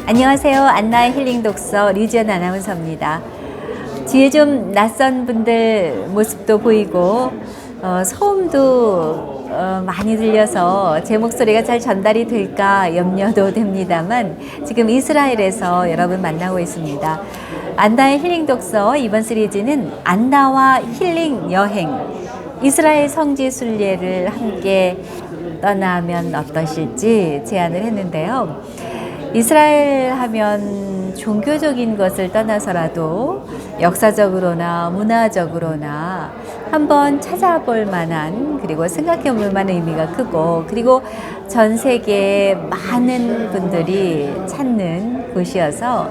안녕하세요. 안나의 힐링 독서 류지연 아나운서입니다. 뒤에 좀 낯선 분들 모습도 보이고 소음도 많이 들려서 제 목소리가 잘 전달이 될까 염려도 됩니다만 지금 이스라엘에서 여러분 만나고 있습니다. 안나의 힐링 독서 이번 시리즈는 안나와 힐링 여행 이스라엘 성지 순례를 함께 떠나면 어떠실지 제안을 했는데요. 이스라엘 하면 종교적인 것을 떠나서라도 역사적으로나 문화적으로나 한번 찾아볼 만한 그리고 생각해 볼 만한 의미가 크고 그리고 전 세계에 많은 분들이 찾는 곳이어서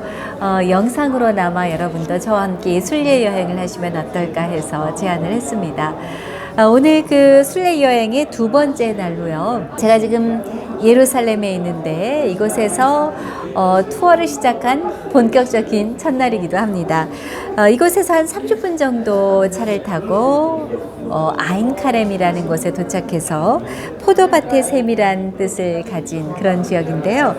영상으로나마 여러분도 저와 함께 순례 여행을 하시면 어떨까 해서 제안을 했습니다. 오늘 그 순례 여행의 두 번째 날로요. 제가 지금 예루살렘에 있는데 이곳에서 투어를 시작한 본격적인 첫날이기도 합니다. 이곳에서 한 30분 정도 차를 타고 아인카렘이라는 곳에 도착해서 포도밭의 샘이란 뜻을 가진 그런 지역인데요.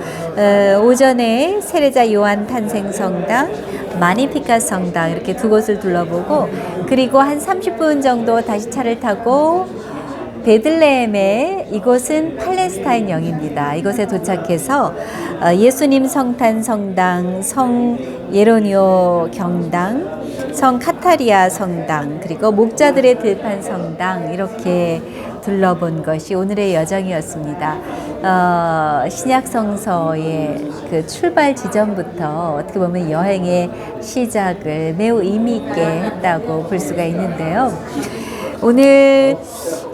오전에 세례자 요한 탄생 성당, 마니피카 성당 이렇게 두 곳을 둘러보고 그리고 한 30분 정도 다시 차를 타고 베들레헴에 이곳은 팔레스타인 영입니다. 이곳에 도착해서 예수님 성탄 성당, 성 예로니오 경당, 성 카타리아 성당, 그리고 목자들의 들판 성당 이렇게 둘러본 것이 오늘의 여정이었습니다. 신약 성서의 그 출발 지점부터 어떻게 보면 여행의 시작을 매우 의미 있게 했다고 볼 수가 있는데요. 오늘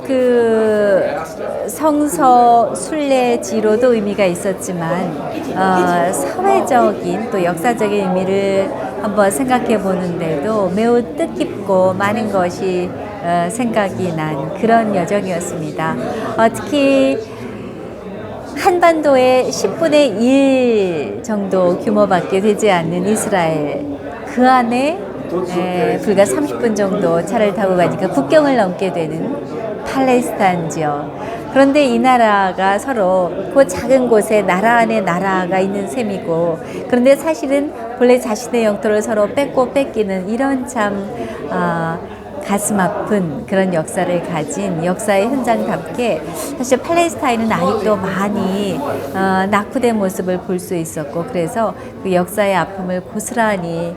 그 성서 순례지로도 의미가 있었지만 사회적인 또 역사적인 의미를 한번 생각해 보는데도 매우 뜻깊고 많은 것이 생각이 난 그런 여정이었습니다. 특히 한반도의 10분의 1 정도 규모밖에 되지 않는 이스라엘 그 안에 불과 30분 정도 차를 타고 가니까 국경을 넘게 되는 팔레스타인 지역. 그런데 이 나라가 서로 그 작은 곳에 나라 안에 나라가 있는 셈이고 그런데 사실은 본래 자신의 영토를 서로 뺏고 뺏기는 이런 참 가슴 아픈 그런 역사를 가진 역사의 현장답게 사실 팔레스타인은 아직도 많이 낙후된 모습을 볼 수 있었고 그래서 그 역사의 아픔을 고스란히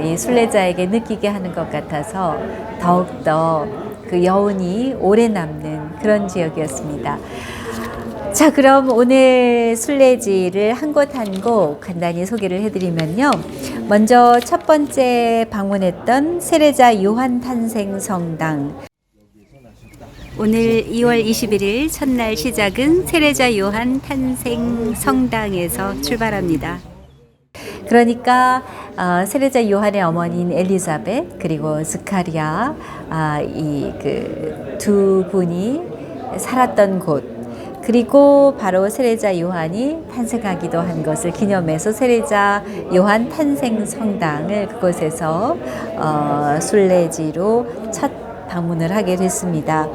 이 순례자에게 느끼게 하는 것 같아서 더욱더 그 여운이 오래 남는 그런 지역이었습니다. 자, 그럼 오늘 순례지를 한 곳 한 곳 간단히 소개를 해드리면요. 먼저 첫 번째 방문했던 세례자 요한 탄생 성당. 오늘 2월 21일 첫날 시작은 세례자 요한 탄생 성당에서 출발합니다. 그러니까 세례자 요한의 어머니인 엘리사벳 그리고 스카리아 이 그 두 분이 살았던 곳 그리고 바로 세례자 요한이 탄생하기도 한 것을 기념해서 세례자 요한 탄생 성당을 그곳에서 순례지로 첫 방문을 하게 됐습니다.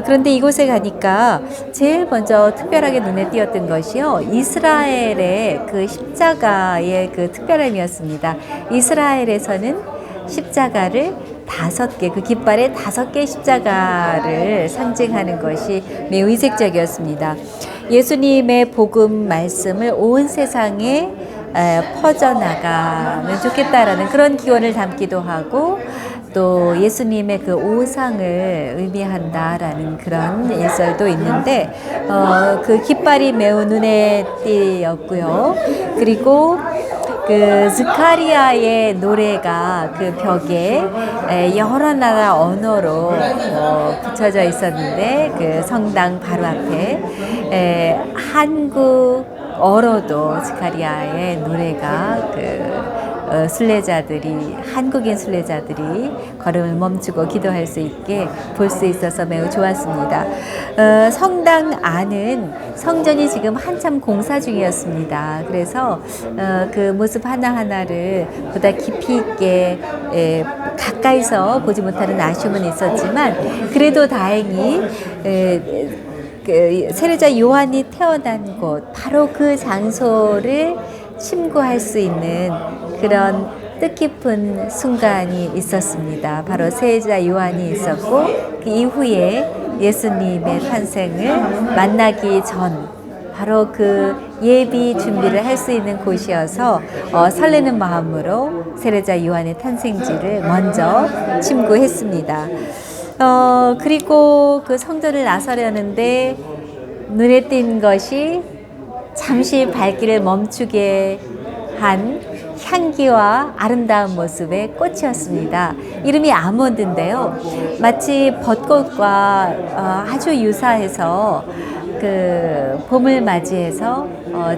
그런데 이곳에 가니까 제일 먼저 특별하게 눈에 띄었던 것이요. 이스라엘의 그 십자가의 그 특별함이었습니다. 이스라엘에서는 십자가를 5개, 그 깃발에 5개 십자가를 상징하는 것이 매우 이색적이었습니다. 예수님의 복음 말씀을 온 세상에 퍼져나가면 좋겠다라는 그런 기원을 담기도 하고 또 예수님의 그 오상을 의미한다라는 그런 일설도 있는데 그 깃발이 매우 눈에 띄었고요. 그리고 그 스카리아의 노래가 그 벽에 여러 나라 언어로 붙여져 있었는데 그 성당 바로 앞에 한국어로도 스카리아의 노래가 그 순례자들이 한국인 순례자들이 걸음을 멈추고 기도할 수 있게 볼 수 있어서 매우 좋았습니다. 성당 안은 성전이 지금 한참 공사 중이었습니다. 그래서 그 모습 하나하나를 보다 깊이 있게 가까이서 보지 못하는 아쉬움은 있었지만 그래도 다행히 그 세례자 요한이 태어난 곳 바로 그 장소를 침구할 수 있는 그런 뜻깊은 순간이 있었습니다. 바로 세자 요한이 있었고 그 이후에 예수님의 탄생을 만나기 전 바로 그 예비 준비를 할 수 있는 곳이어서 설레는 마음으로 세례자 요한의 탄생지를 먼저 침구했습니다. 그리고 그 성전을 나서려는데 눈에 띈 것이 잠시 발길을 멈추게 한 향기와 아름다운 모습의 꽃이었습니다. 이름이 아몬드인데요. 마치 벚꽃과 아주 유사해서 그 봄을 맞이해서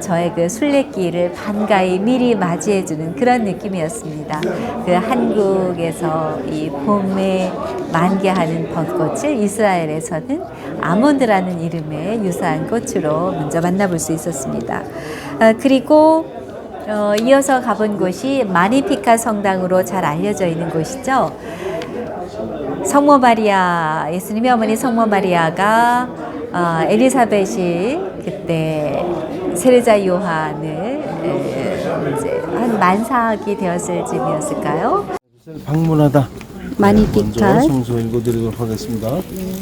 저의 그 순례길을 반가이 미리 맞이해주는 그런 느낌이었습니다. 그 한국에서 이 봄에 만개하는 벚꽃을 이스라엘에서는 아몬드라는 이름의 유사한 꽃으로 먼저 만나볼 수 있었습니다. 그리고 이어서 가본 곳이 마니피카 성당으로 잘 알려져 있는 곳이죠. 성모 마리아, 예수님의 어머니 성모 마리아가 엘리사벳이 그때 세례자 요한을 이제 한 만삭이 되었을 즈음이었을까요? 방문하다. 마니피카. 먼저 성서 읽어드리도록 하겠습니다.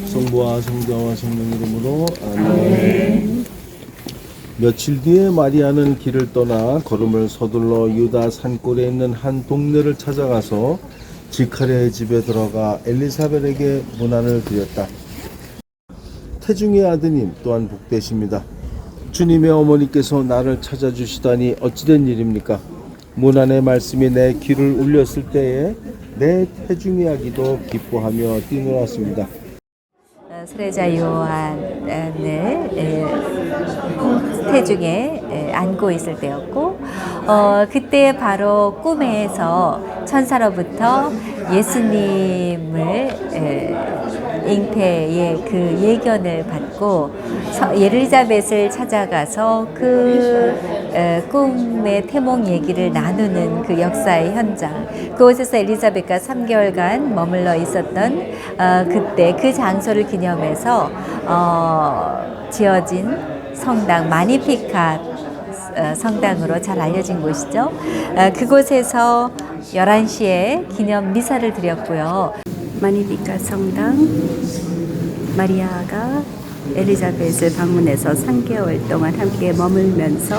성부와 성자와 성령 이름으로 아멘. 며칠 뒤에 마리아는 길을 떠나 걸음을 서둘러 유다 산골에 있는 한 동네를 찾아가서 지카리아의 집에 들어가 엘리사벳에게 문안을 드렸다. 태중의 아드님 또한 복되십니다. 주님의 어머니께서 나를 찾아주시다니 어찌된 일입니까? 문안의 말씀이 내 귀를 울렸을 때에 내 태중의 아기도 기뻐하며 뛰놀았습니다. 세례자 요한을 태중에 안고 있을 때였고 그때 바로 꿈에서 천사로부터 예수님을 잉태의 그 예견을 받고 엘리사벳을 찾아가서 그 꿈의 태몽 얘기를 나누는 그 역사의 현장, 그곳에서 엘리사벳과 3개월간 머물러 있었던 그때 그 장소를 기념해서 지어진 성당 마니피카 성당으로 잘 알려진 곳이죠. 그곳에서 11시에 기념 미사를 드렸고요. 마니피카 성당, 마리아가 엘리사벳을 방문해서 3개월 동안 함께 머물면서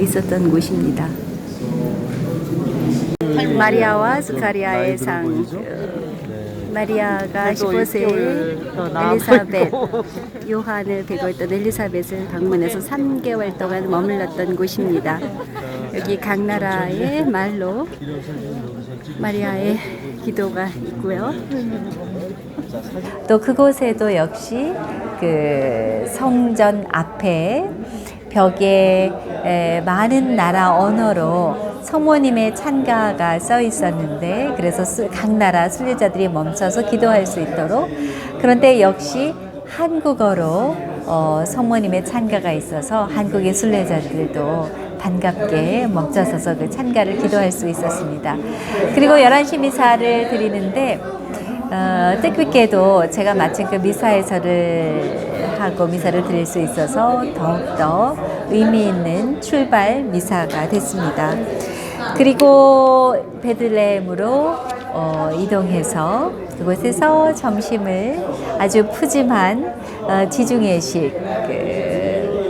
있었던 곳입니다. 마리아와 스가리아의 상. 마리아가 15세에 엘리사벳, 요한을 뵈고 있던 엘리사벳을 방문해서 3개월 동안 머물렀던 곳입니다. 여기 각 나라의 말로 마리아의 기도가 있고요. 또 그곳에도 역시 그 성전 앞에 벽에 많은 나라 언어로 성모님의 찬가가 써 있었는데, 그래서 각 나라 순례자들이 멈춰서 기도할 수 있도록, 그런데 역시 한국어로 성모님의 찬가가 있어서 한국의 순례자들도 반갑게 멈춰서서 그 찬가를 기도할 수 있었습니다. 그리고 11시 미사를 드리는데 뜻깊게도 제가 마침 그 미사에서를 하고 미사를 드릴 수 있어서 더욱더 의미 있는 출발 미사가 됐습니다. 그리고 베들레헴으로 이동해서 그곳에서 점심을 아주 푸짐한 지중해식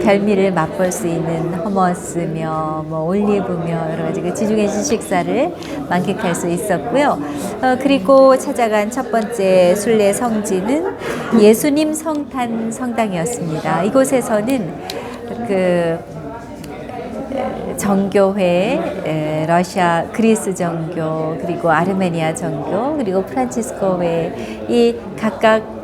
별미를 맛볼 수 있는 허머스며 올리브며 여러 가지 그 지중해식 식사를 만끽할 수 있었고요. 그리고 찾아간 첫 번째 순례 성지는 예수님 성탄 성당이었습니다. 이곳에서는 그 정교회, 러시아 그리스 정교, 그리고 아르메니아 정교, 그리고 프란치스코회, 이 각각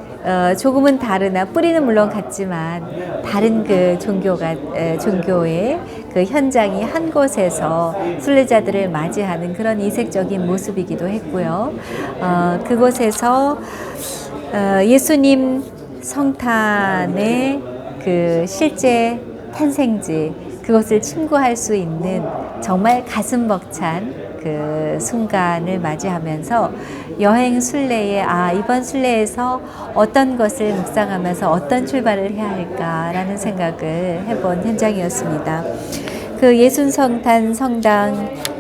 조금은 다르나 뿌리는 물론 같지만 다른 그 종교의 그 현장이 한 곳에서 순례자들을 맞이하는 그런 이색적인 모습이기도 했고요. 그곳에서 예수님 성탄의 그 실제 탄생지, 그것을 침구할 수 있는 정말 가슴 벅찬 그 순간을 맞이하면서 여행 순례에 이번 순례에서 어떤 것을 묵상하면서 어떤 출발을 해야 할까라는 생각을 해본 현장이었습니다. 그 예순성탄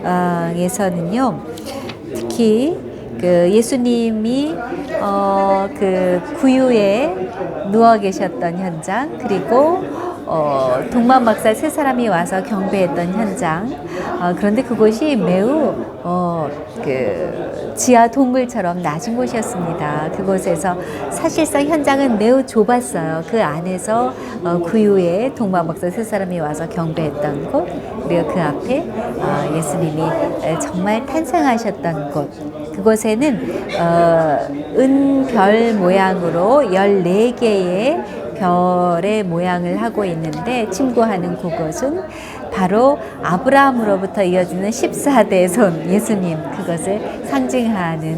성당에서는요, 특히 그 예수님이 그 구유에 누워 계셨던 현장, 그리고 동방박사 세 사람이 와서 경배했던 현장. 그런데 그곳이 매우 그 지하 동굴처럼 낮은 곳이었습니다. 그곳에서 사실상 현장은 매우 좁았어요. 그 안에서 구유에 동방박사 세 사람이 와서 경배했던 곳, 그리고 그 앞에 예수님이 정말 탄생하셨던 곳. 그곳에는 은별 모양으로 14개의 별의 모양을 하고 있는데, 침구하는 그것은 바로 아브라함으로부터 이어지는 14대 손 예수님, 그것을 상징하는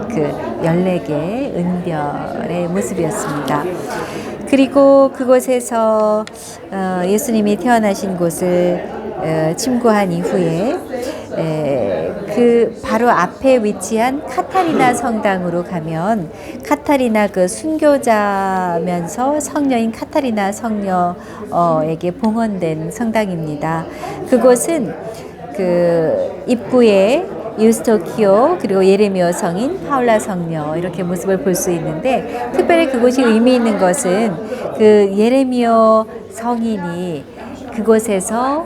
그 14개의 은별의 모습이었습니다. 그리고 그곳에서 예수님이 태어나신 곳을 침구한 이후에 그 바로 앞에 위치한 카타리나 성당으로 가면, 카타리나 그 순교자면서 성녀인 카타리나 성녀에게 봉헌된 성당입니다. 그곳은 그 입구에 유스토키오, 그리고 예레미야 성인, 파울라 성녀, 이렇게 모습을 볼 수 있는데, 특별히 그곳이 의미 있는 것은 그 예레미야 성인이 그곳에서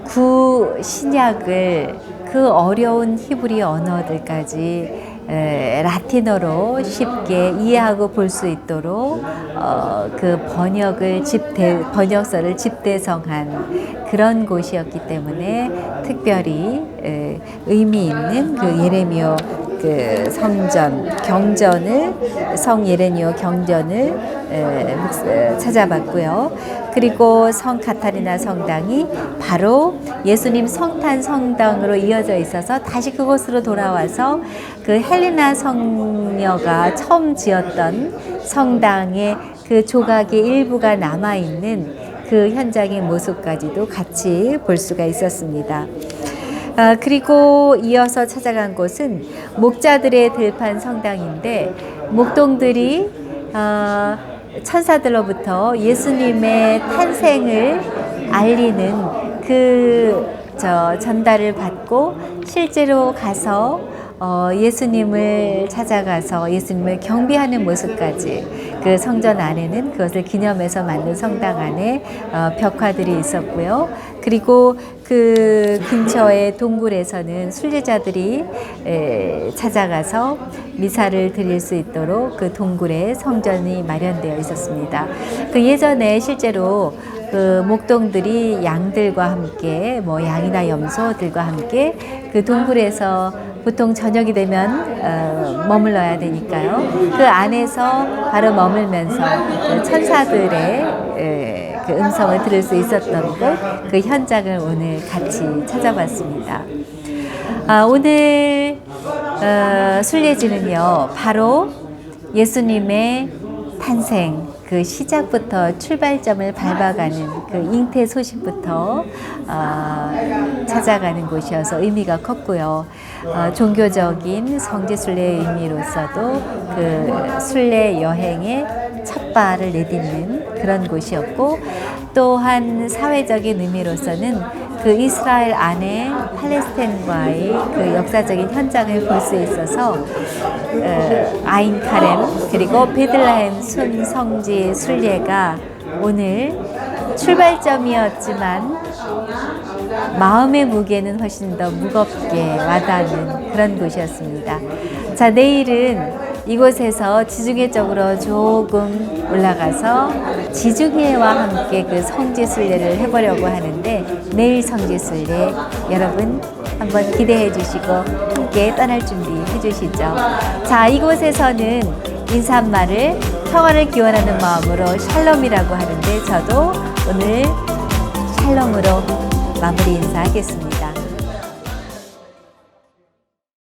구신약을 그 어려운 히브리 언어들까지 라틴어로 쉽게 이해하고 볼 수 있도록 그 번역서를 집대성한 그런 곳이었기 때문에 특별히 의미 있는 그 예레미야 그 성 예레미야 경전을 찾아봤고요. 그리고 성 카타리나 성당이 바로 예수님 성탄 성당으로 이어져 있어서 다시 그곳으로 돌아와서 그 헬레나 성녀가 처음 지었던 성당의 그 조각의 일부가 남아있는 그 현장의 모습까지도 같이 볼 수가 있었습니다. 그리고 이어서 찾아간 곳은 목자들의 들판 성당인데, 목동들이 천사들로부터 예수님의 탄생을 알리는 전달을 받고 실제로 가서 예수님을 찾아가서 예수님을 경배하는 모습까지 그 성전 안에는 그것을 기념해서 만든 성당 안에 벽화들이 있었고요. 그리고 그 근처의 동굴에서는 순례자들이 찾아가서 미사를 드릴 수 있도록 그 동굴에 성전이 마련되어 있었습니다. 그 예전에 실제로 그 목동들이 양들과 함께, 뭐 양이나 염소들과 함께 그 동굴에서 보통 저녁이 되면 머물러야 되니까요. 그 안에서 바로 머물면서 그 천사들의 그 음성을 들을 수 있었던 곳, 그 현장을 오늘 같이 찾아봤습니다. 오늘 순례지는요, 바로 예수님의 탄생, 그 시작부터 출발점을 밟아가는 그 잉태 소식부터 찾아가는 곳이어서 의미가 컸고요. 종교적인 성지순례의 의미로서도 그 순례 여행의 첫 발을 내딛는 그런 곳이었고, 또한 사회적인 의미로서는 그 이스라엘 안에 팔레스타인과의 그 역사적인 현장을 볼 수 있어서 아인 카렘 그리고 베들레헴 순성지 순례가 오늘 출발점이었지만 마음의 무게는 훨씬 더 무겁게 와닿는 그런 곳이었습니다. 자, 내일은 이곳에서 지중해 쪽으로 조금 올라가서 지중해와 함께 그 성지순례를 해보려고 하는데, 내일 성지순례 여러분 한번 기대해 주시고 함께 떠날 준비해 주시죠. 자, 이곳에서는 인사말을 평화를 기원하는 마음으로 샬롬이라고 하는데, 저도 오늘 샬롬으로 마무리 인사하겠습니다.